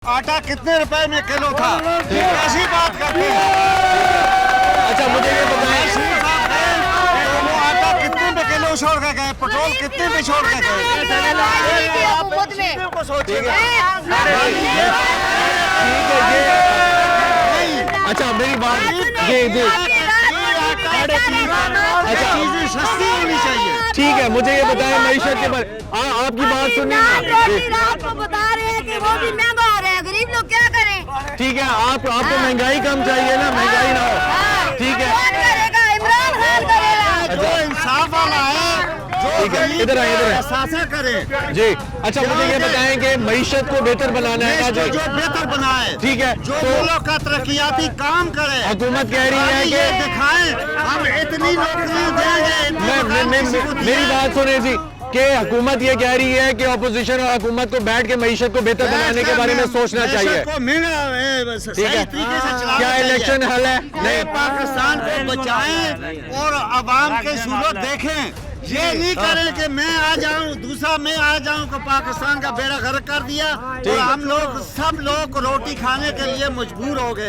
आटा कितने रुपए में किलो था? ऐसी बात करते हैं। अच्छा मुझे ये बताएं, वो आटा कितने में किलो छोड़ के गए, पेट्रोल कितने में छोड़ के गए? अच्छा मेरी बात ये अच्छा चीजें सस्ती होनी चाहिए। ठीक है, मुझे ये बताएं मईशत के बारे आपकी बात सुनिए आपको बता रहे हैं कि वो भी महंगा हो रहा है, गरीब लोग क्या करें? ठीक है, आपको महंगाई कम चाहिए ना, महंगाई ना हो। ठीक है, कौन करेगा? इमरान खान करेगा। जो इंसाफ वाला है, जो ठीक है, इधर आए, इधर आए। शासन करे, जी। अच्छा मुझे ये बताएं कि मईशत को बेहतर बनाना है ना, देश को जो बेहतर बनाए, ठीक है, जो तो मुल्क का तरक्याती काम करे, हुकूमत कह रही है ये कि दिखाएं हम इतनी नौकरियां देंगे। मेरी बात सुने जी कि हुकूमत ये कह रही है कि अपोजिशन और हुकूमत को बैठ के मईशत को बेहतर बनाने के बारे में सोचना चाहिए। ठीक है, क्या इलेक्शन हल है? नहीं, पाकिस्तान को बचाएं और अवाम के सूरत देखें। ये नहीं करें कि मैं आ जाऊं, दूसरा मैं आ जाऊं कि पाकिस्तान का बेड़ा गर्क कर दिया और हम लोग सब लोग रोटी खाने के लिए मजबूर हो गए।